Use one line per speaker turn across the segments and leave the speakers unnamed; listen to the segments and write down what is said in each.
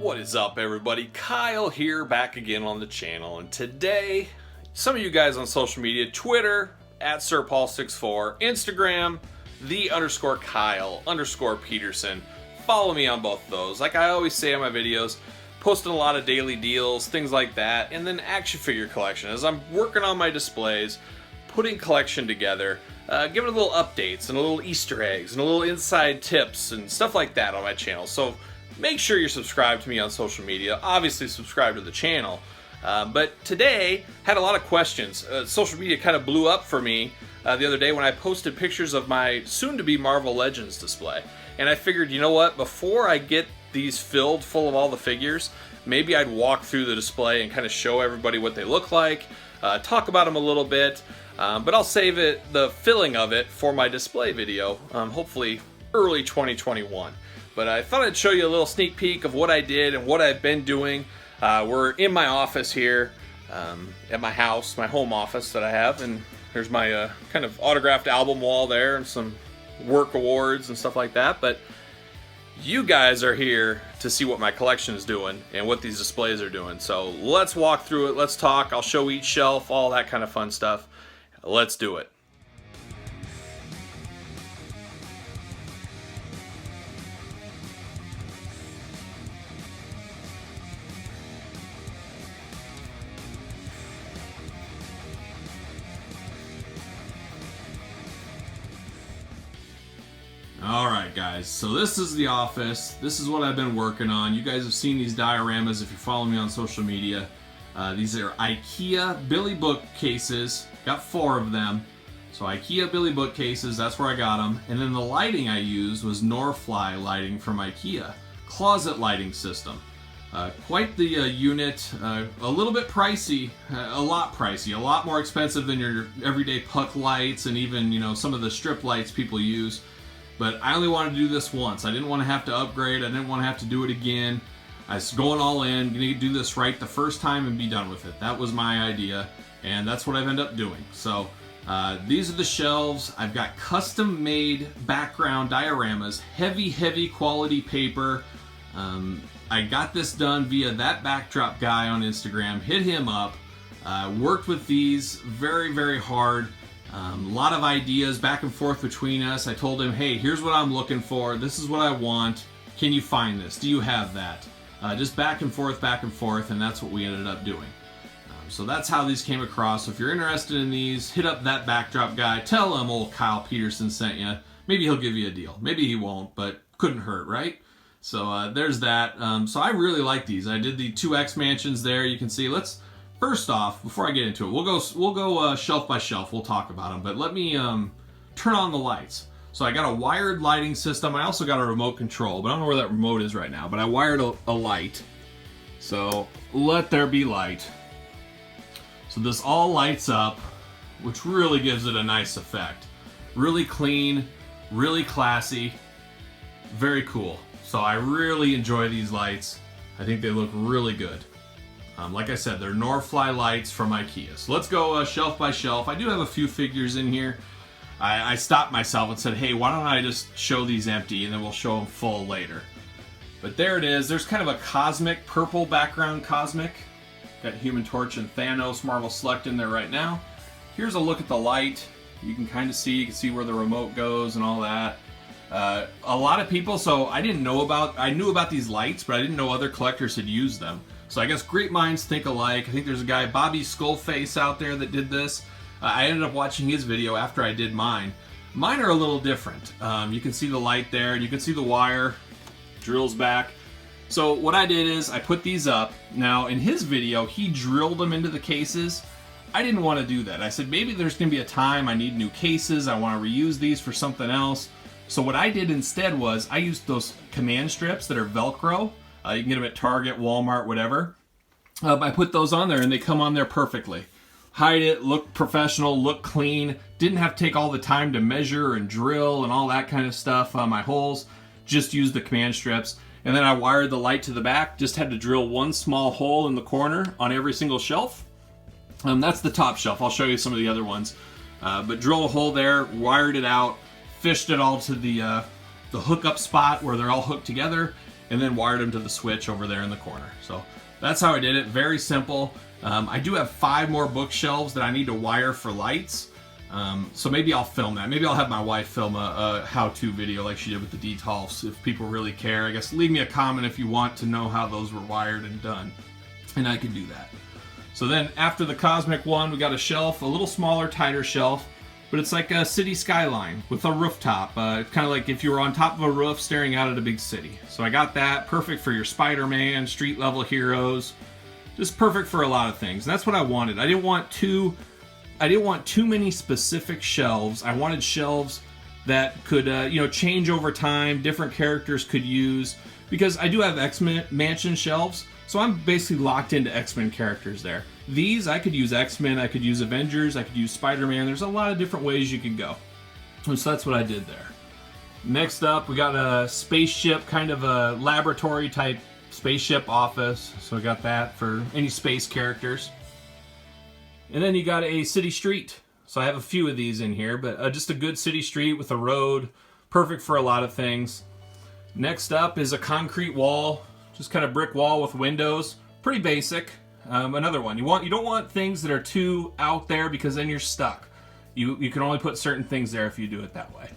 What is up, everybody? Kyle here, back again on the channel, and today some of you guys on social media, Twitter at SirPaul64, Instagram _Kyle_Peterson, follow me on both of those. Like I always say in my videos, posting a lot of daily deals, things like that, and then action figure collection. As I'm working on my displays, putting collection together, giving a little updates and a little Easter eggs and a little inside tips and stuff like that on my channel. So make sure you're subscribed to me on social media. Obviously subscribe to the channel. But today, had a lot of questions. Social media kind of blew up for me the other day when I posted pictures of my soon-to-be Marvel Legends display. And I figured, you know what, before I get these filled full of all the figures, maybe I'd walk through the display and kind of show everybody what they look like, talk about them a little bit, but I'll save the filling of it for my display video, hopefully early 2021. But I thought I'd show you a little sneak peek of what I did and what I've been doing. We're in my office here at my house, my home office that I have, and there's my kind of autographed album wall there and some work awards and stuff like that. But you guys are here to see what my collection is doing and what these displays are doing. So let's walk through it, let's talk, I'll show each shelf, all that kind of fun stuff. Let's do it. Alright guys, so this is the office. This is what I've been working on. You guys have seen these dioramas if you follow me on social media. These are IKEA Billy bookcases. Got 4 of them. So IKEA Billy bookcases, that's where I got them. And then the lighting I used was Norfly lighting from IKEA. Closet lighting system. Quite the unit. A little bit pricey. A lot pricey. A lot more expensive than your everyday puck lights and even, you know, some of the strip lights people use. But I only wanted to do this once. I didn't want to have to upgrade. I didn't want to have to do it again. I was going all in, going to do this right the first time and be done with it. That was my idea, and that's what I've ended up doing. So these are the shelves. I've got custom-made background dioramas, heavy quality paper. I got this done via that backdrop guy on Instagram. Hit him up. Worked with these very hard. A lot of ideas back and forth between us. I told him, hey, here's what I'm looking for. This is what I want. Can you find this? Do you have that? Just back and forth, and that's what we ended up doing. So that's how these came across. So if you're interested in these, hit up that backdrop guy. Tell him old Kyle Peterson sent you. Maybe he'll give you a deal. Maybe he won't, but couldn't hurt, right? So there's that. So I really like these. I did the 2 XMansions there. You can see. First off, before I get into it, we'll go shelf by shelf. We'll talk about them, but let me turn on the lights. So I got a wired lighting system. I also got a remote control, but I don't know where that remote is right now. But I wired a light. So let there be light. So this all lights up, which really gives it a nice effect. Really clean, really classy, very cool. So I really enjoy these lights. I think they look really good. Like I said, they're Norfly lights from IKEA. So let's go shelf by shelf. I do have a few figures in here. I stopped myself and said, hey, why don't I just show these empty and then we'll show them full later. But there it is. There's kind of a cosmic, purple background cosmic. Got Human Torch and Thanos Marvel Select in there right now. Here's a look at the light. You can kind of see, you can see where the remote goes and all that. A lot of people, so I knew about these lights, but I didn't know other collectors had used them. So I guess great minds think alike. I think there's a guy, Bobby Skullface, out there that did this. I ended up watching his video after I did mine. Mine are a little different. You can see the light there, and you can see the wire drills back. So what I did is I put these up. Now in his video, he drilled them into the cases. I didn't want to do that. I said maybe there's going to be a time I need new cases. I want to reuse these for something else. So what I did instead was I used those command strips that are Velcro. You can get them at Target, Walmart, whatever. I put those on there and they come on there perfectly. Hide it, look professional, look clean. Didn't have to take all the time to measure and drill and all that kind of stuff on my holes. Just used the command strips. And then I wired the light to the back. Just had to drill one small hole in the corner on every single shelf. That's the top shelf. I'll show you some of the other ones. But drill a hole there, wired it out, fished it all to the hookup spot where they're all hooked together, and then wired them to the switch over there in the corner. So that's how I did it. Very simple. I do have 5 more bookshelves that I need to wire for lights. So maybe I'll film that. Maybe I'll have my wife film a how-to video like she did with the detolfs if people really care. I guess leave me a comment if you want to know how those were wired and done, and I can do that. So then after the Cosmic one, we got a shelf, a little smaller, tighter shelf, but it's like a city skyline with a rooftop. It's kind of like if you were on top of a roof staring out at a big city. So I got that, perfect for your Spider-Man, street level heroes, just perfect for a lot of things. And that's what I wanted. I didn't want too many specific shelves. I wanted shelves that could change over time, different characters could use, because I do have XMansion shelves, so I'm basically locked into X-Men characters there. These, I could use X-Men, I could use Avengers, I could use Spider-Man. There's a lot of different ways you can go. And so that's what I did there. Next up, we got a spaceship, kind of a laboratory type spaceship office. So we got that for any space characters. And then you got a city street. So I have a few of these in here, but just a good city street with a road. Perfect for a lot of things. Next up is a concrete wall. Just kind of brick wall with windows. Pretty basic. Another one. You don't want things that are too out there because then you're stuck. You can only put certain things there if you do it that way.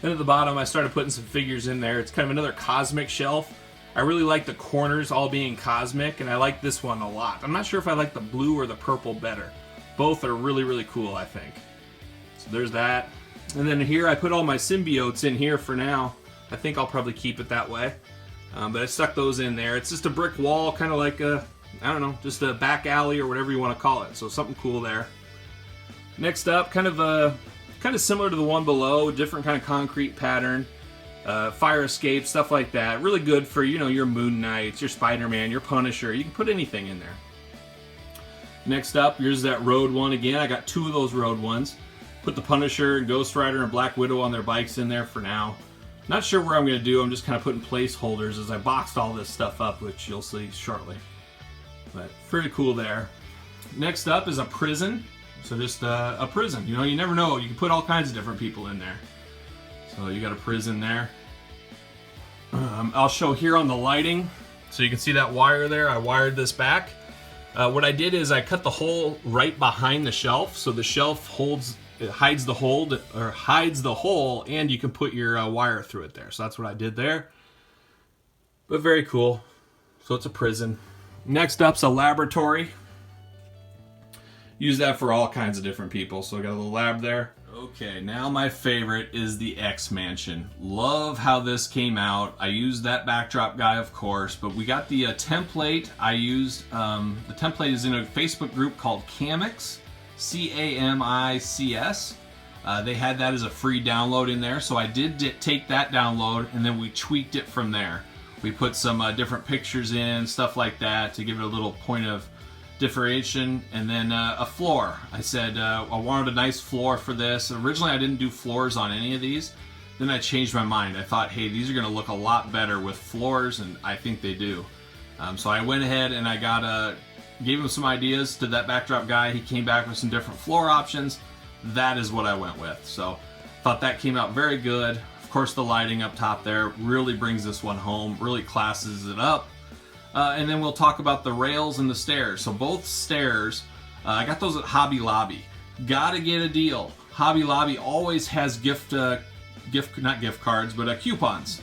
Then at the bottom I started putting some figures in there. It's kind of another cosmic shelf. I really like the corners all being cosmic, and I like this one a lot. I'm not sure if I like the blue or the purple better. Both are really, really cool, I think. So there's that. And then here I put all my symbiotes in here for now. I think I'll probably keep it that way. But I stuck those in there. It's just a brick wall, kind of like a, I don't know, just a back alley or whatever you want to call it. So something cool there. Next up, kind of similar to the one below, different kind of concrete pattern. Fire escape, stuff like that. Really good for, your Moon Knights, your Spider-Man, your Punisher. You can put anything in there. Next up, here's that road one again. I got 2 of those road ones. Put the Punisher and Ghost Rider and Black Widow on their bikes in there for now. Not sure where I'm going to do. I'm just kind of putting placeholders as I boxed all this stuff up, which you'll see shortly. But pretty cool there. Next up is a prison. So just a prison. You never know. You can put all kinds of different people in there. So you got a prison there. I'll show here on the lighting. So you can see that wire there. I wired this back. What I did is I cut the hole right behind the shelf. So the shelf hides the hole, and you can put your wire through it there. So that's what I did there. But very cool. So it's a prison. Next up's a laboratory. Use that for all kinds of different people. So I got a little lab there. Okay, now my favorite is the XMansion. Love how this came out. I used that backdrop guy, of course, but we got the template. I used, the template is in a Facebook group called Camics, C-A-M-I-C-S. They had that as a free download in there, so I did take that download, and then we tweaked it from there. We put some different pictures in, stuff like that, to give it a little point of differentiation, and then a floor. I said I wanted a nice floor for this. Originally I didn't do floors on any of these. Then I changed my mind. I thought, hey, these are going to look a lot better with floors, and I think they do. So I went ahead and I gave him some ideas to that backdrop guy. He came back with some different floor options. That is what I went with. So thought that came out very good. Of course, the lighting up top there really brings this one home, really classes it up. And then we'll talk about the rails and the stairs. So both stairs, I got those at Hobby Lobby. Gotta get a deal. Hobby Lobby always has not gift cards, but coupons.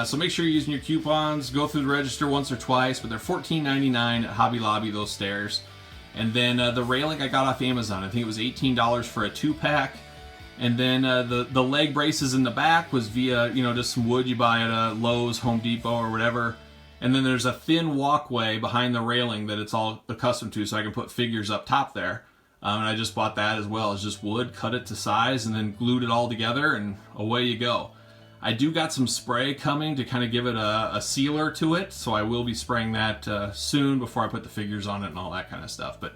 So make sure you're using your coupons. Go through the register once or twice, but they're $14.99 at Hobby Lobby, those stairs. And then the railing I got off Amazon. I think it was $18 for a 2-pack. And then the leg braces in the back was via, just some wood you buy at Lowe's, Home Depot, or whatever. And then there's a thin walkway behind the railing that it's all accustomed to, so I can put figures up top there. And I just bought that as well. It's just wood, cut it to size, and then glued it all together, and away you go. I do got some spray coming to kind of give it a sealer to it, so I will be spraying that soon before I put the figures on it and all that kind of stuff. But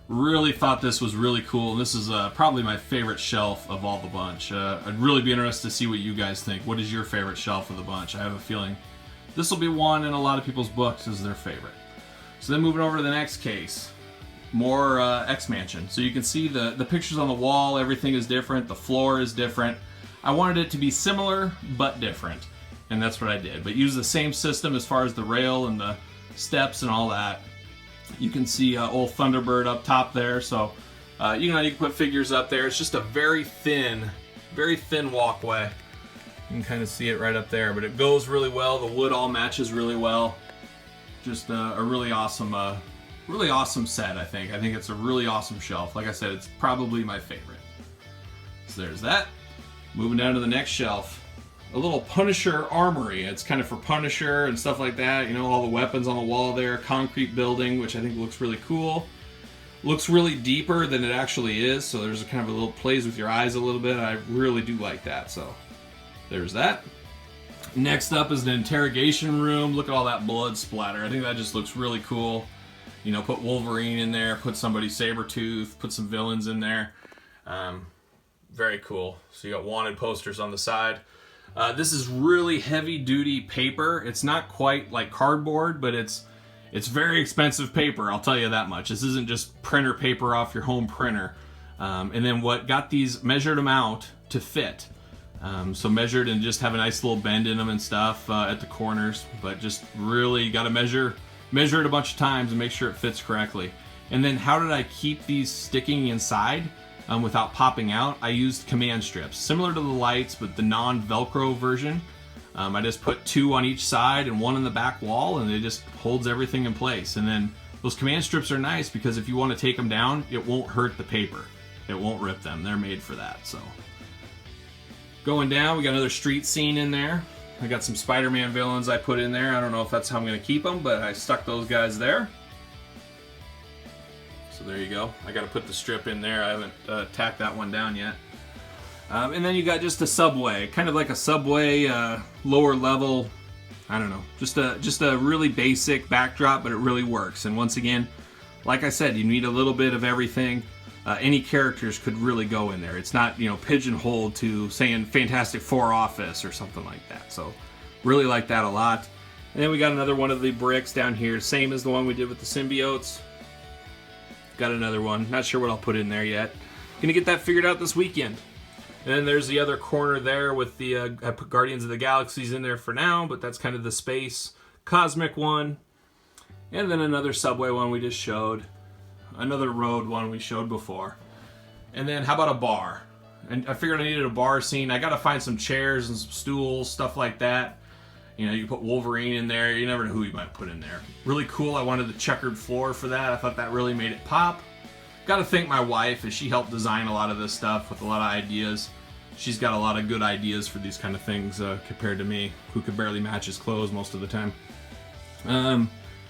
really thought this was really cool. This is probably my favorite shelf of all the bunch. I'd really be interested to see what you guys think. What is your favorite shelf of the bunch? I have a feeling this will be one in a lot of people's books as their favorite. So then moving over to the next case, more XMansion. So you can see the pictures on the wall, everything is different, the floor is different. I wanted it to be similar but different. and that's what I did. But use the same system as far as the rail and the steps and all that. You can see old Thunderbird up top there, so you can put figures up there. It's just a very thin walkway. You can kind of see it right up there, but it goes really well. The wood all matches really well. Just a really awesome set, I think. I think it's a really awesome shelf. Like I said, it's probably my favorite. So there's that. Moving down to the next shelf. A little Punisher armory. It's kind of for Punisher and stuff like that. You know, all the weapons on the wall there. Concrete building, which I think looks really cool. Looks really deeper than it actually is, so there's a kind of a little plays with your eyes a little bit. I really do like that, so there's that. Next up is an interrogation room. Look at all that blood splatter. I think that just looks really cool. You know, put Wolverine in there, put somebody Sabretooth, put some villains in there. Very cool. So you got wanted posters on the side. This is really heavy duty paper. It's not quite like cardboard, but it's very expensive paper, I'll tell you that much. This isn't just printer paper off your home printer. And then what got these, measured them out to fit. So measured and just have a nice little bend in them and stuff at the corners, but just really got to measure it a bunch of times and make sure it fits correctly. And then how did I keep these sticking inside without popping out? I used command strips, similar to the lights, but the non-Velcro version. I just put 2 on each side and 1 in the back wall, and it just holds everything in place. And then those command strips are nice because if you want to take them down, it won't hurt the paper. It won't rip them. They're made for that. So going down, we got another street scene in there. I got some Spider-Man villains I put in there. I don't know if that's how I'm going to keep them, but I stuck those guys there. So there you go. I got to put the strip in there. I haven't tacked that one down yet. And then you got just a subway, kind of like a subway, lower level. I don't know, just a really basic backdrop, but it really works. And once again, like I said, you need a little bit of everything. Any characters could really go in there. It's not, you know, pigeonholed to saying Fantastic Four office or something like that. So really like that a lot. And then we got another one of the bricks down here, same as the one we did with the symbiotes. Got another one. Not sure what I'll put in there yet. Gonna get that figured out this weekend. And then there's the other corner there with the, I put Guardians of the Galaxies in there for now, but that's kind of the space cosmic one. And then another subway one we just showed. Another road one we showed before. And then how about a bar? And I figured I needed a bar scene. I got to find some chairs and some stools, stuff like that. You know, you put Wolverine in there. You never know who you might put in there. Really cool. I wanted the checkered floor for that. I thought that really made it pop. Got to thank my wife, as she helped design a lot of this stuff with a lot of ideas. She's got a lot of good ideas for these kind of things compared to me, who could barely match his clothes most of the time.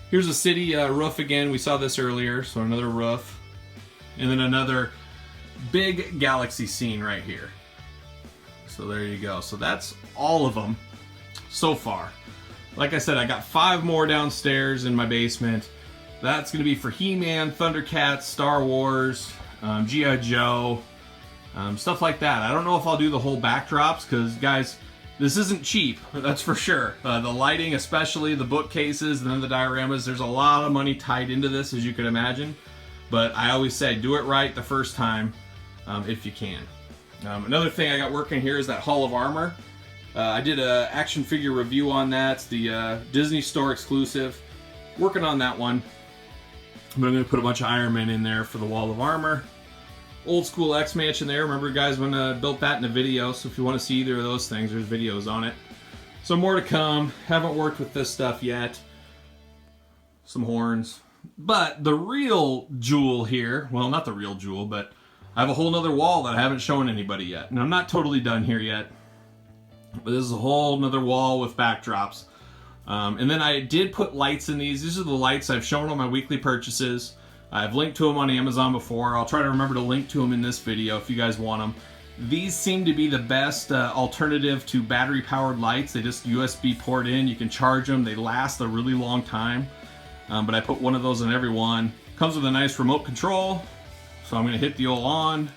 Here's a city roof again. We saw this earlier, so another roof. And then another big galaxy scene right here. So there you go. So that's all of them so far. Like I said, I got 5 more downstairs in my basement. That's going to be for He-Man, Thundercats, Star Wars, G.I. Joe, stuff like that. I don't know if I'll do the whole backdrops because, guys, this isn't cheap, that's for sure. The lighting, especially the bookcases and then the dioramas, there's a lot of money tied into this, as you can imagine. But I always say, do it right the first time if you can. Another thing I got working here is that Hall of Armor. I did an action figure review on that. It's the Disney Store exclusive. Working on that one. But I'm going to put a bunch of Iron Man in there for the Wall of Armor. Old school XMansion there. Remember, guys, when I built that in a video. So if you want to see either of those things, there's videos on it. So more to come. Haven't worked with this stuff yet. Some horns. But the real jewel here, well, not the real jewel, but I have a whole nother wall that I haven't shown anybody yet. And I'm not totally done here yet. But this is a whole nother wall with backdrops. And then I did put lights in these. These are the lights I've shown on my weekly purchases. I've linked to them on Amazon before. I'll try to remember to link to them in this video if you guys want them. These seem to be the best alternative to battery-powered lights. They just USB port in. You can charge them. They last a really long time. But I put one of those in every one. Comes with a nice remote control. So I'm going to hit the old on.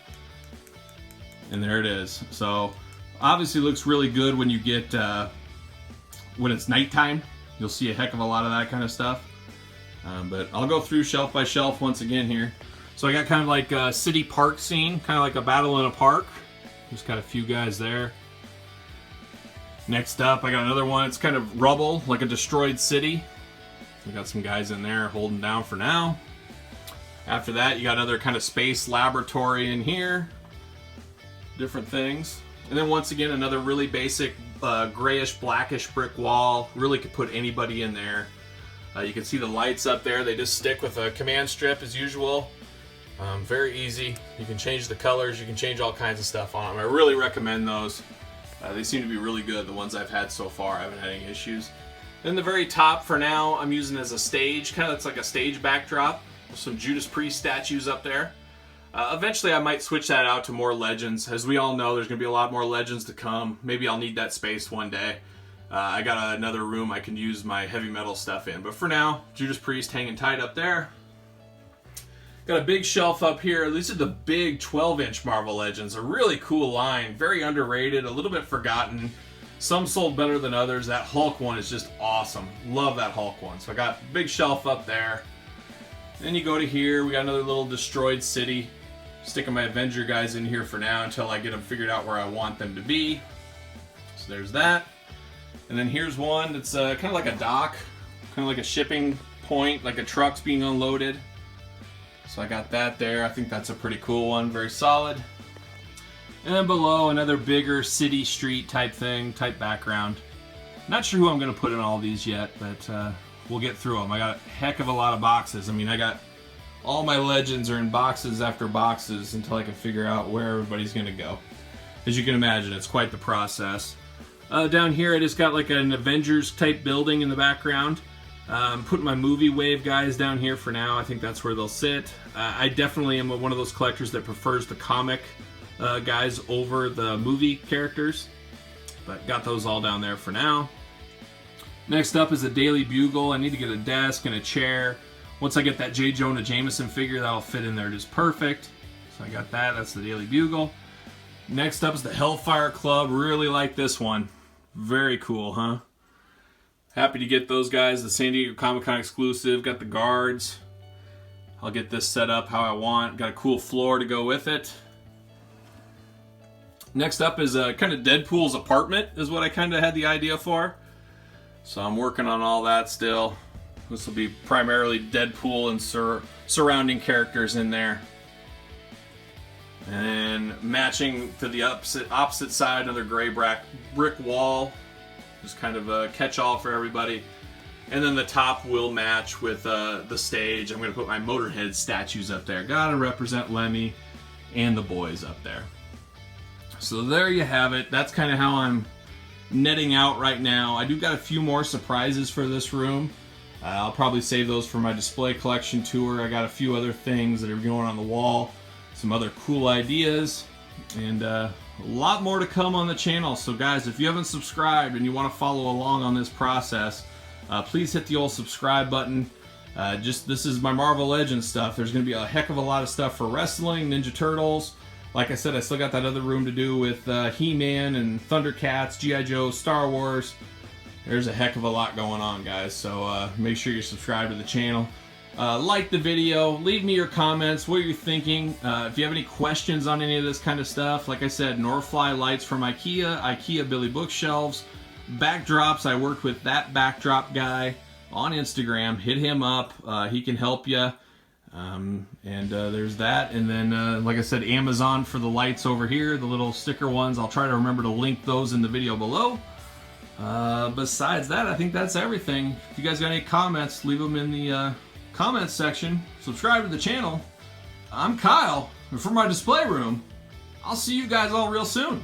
And there it is. So obviously looks really good when you get... when it's nighttime. You'll see a heck of a lot of that kind of stuff. But I'll go through shelf by shelf once again here. So I got kind of like a city park scene, kind of like a battle in a park. Just got a few guys there. Next up, I got another one. It's kind of rubble, like a destroyed city. We got some guys in there holding down for now. After that, you got another kind of space laboratory in here. Different things. And then once again, another really basic grayish, blackish brick wall. Really could put anybody in there. You can see the lights up there. They just stick with a command strip as usual. Very easy. You can change the colors. You can change all kinds of stuff on them. I really recommend those. They seem to be really good. The ones I've had so far, I haven't had any issues. Then the very top for now, I'm using as a stage. Kind of looks like a stage backdrop. With some Judas Priest statues up there. Eventually I might switch that out to more legends. As we all know, there's going to be a lot more legends to come. Maybe I'll need that space one day. I got another room I can use my heavy metal stuff in. But for now, Judas Priest hanging tight up there. Got a big shelf up here. These are the big 12-inch Marvel Legends. A really cool line. Very underrated. A little bit forgotten. Some sold better than others. That Hulk one is just awesome. Love that Hulk one. So I got a big shelf up there. Then you go to here. We got another little destroyed city. Sticking my Avenger guys in here for now until I get them figured out where I want them to be. So there's that. And then here's one that's kind of like a dock. Kind of like a shipping point. Like a truck's being unloaded. So I got that there. I think that's a pretty cool one. Very solid. And then below, another bigger city street type thing, type background. Not sure who I'm going to put in all these yet, but we'll get through them. I got a heck of a lot of boxes. I mean, I got all my legends are in boxes after boxes until I can figure out where everybody's going to go. As you can imagine, it's quite the process. Down here, I just got like an Avengers type building in the background. I'm putting my movie wave guys down here for now. I think that's where they'll sit. I definitely am one of those collectors that prefers the comic guys over the movie characters. But got those all down there for now. Next up is a Daily Bugle. I need to get a desk and a chair. Once I get that J. Jonah Jameson figure, that'll fit in there just perfect. So I got that. That's the Daily Bugle. Next up is the Hellfire Club. Really like this one. Very cool, huh? Happy to get those guys. The San Diego Comic-Con exclusive. Got the guards. I'll get this set up how I want. Got a cool floor to go with it. Next up is kind of Deadpool's apartment is what I kind of had the idea for. So I'm working on all that still. This will be primarily Deadpool and surrounding characters in there. And matching to the opposite side, another gray brick wall. Just kind of a catch-all for everybody. And then the top will match with the stage. I'm going to put my Motorhead statues up there. Gotta represent Lemmy and the boys up there. So there you have it. That's kind of how I'm netting out right now. I do got a few more surprises for this room. I'll probably save those for my display collection tour. I got a few other things that are going on the wall. Some other cool ideas. And a lot more to come on the channel. So guys, if you haven't subscribed and you want to follow along on this process, please hit the old subscribe button. This is my Marvel Legends stuff. There's going to be a heck of a lot of stuff for wrestling, Ninja Turtles. Like I said, I still got that other room to do with He-Man and Thundercats, G.I. Joe, Star Wars. There's a heck of a lot going on, guys. So make sure you're subscribed to the channel. Like the video. Leave me your comments, what you're thinking. If you have any questions on any of this kind of stuff, like I said, Norfly lights from IKEA Billy bookshelves. Backdrops, I worked with that backdrop guy on Instagram. Hit him up. He can help you. There's that. And then, like I said, Amazon for the lights over here, the little sticker ones. I'll try to remember to link those in the video below. Besides that, I think that's everything. If you guys got any comments, leave them in the comments section. Subscribe to the channel. I'm Kyle, and from my display room, I'll see you guys all real soon.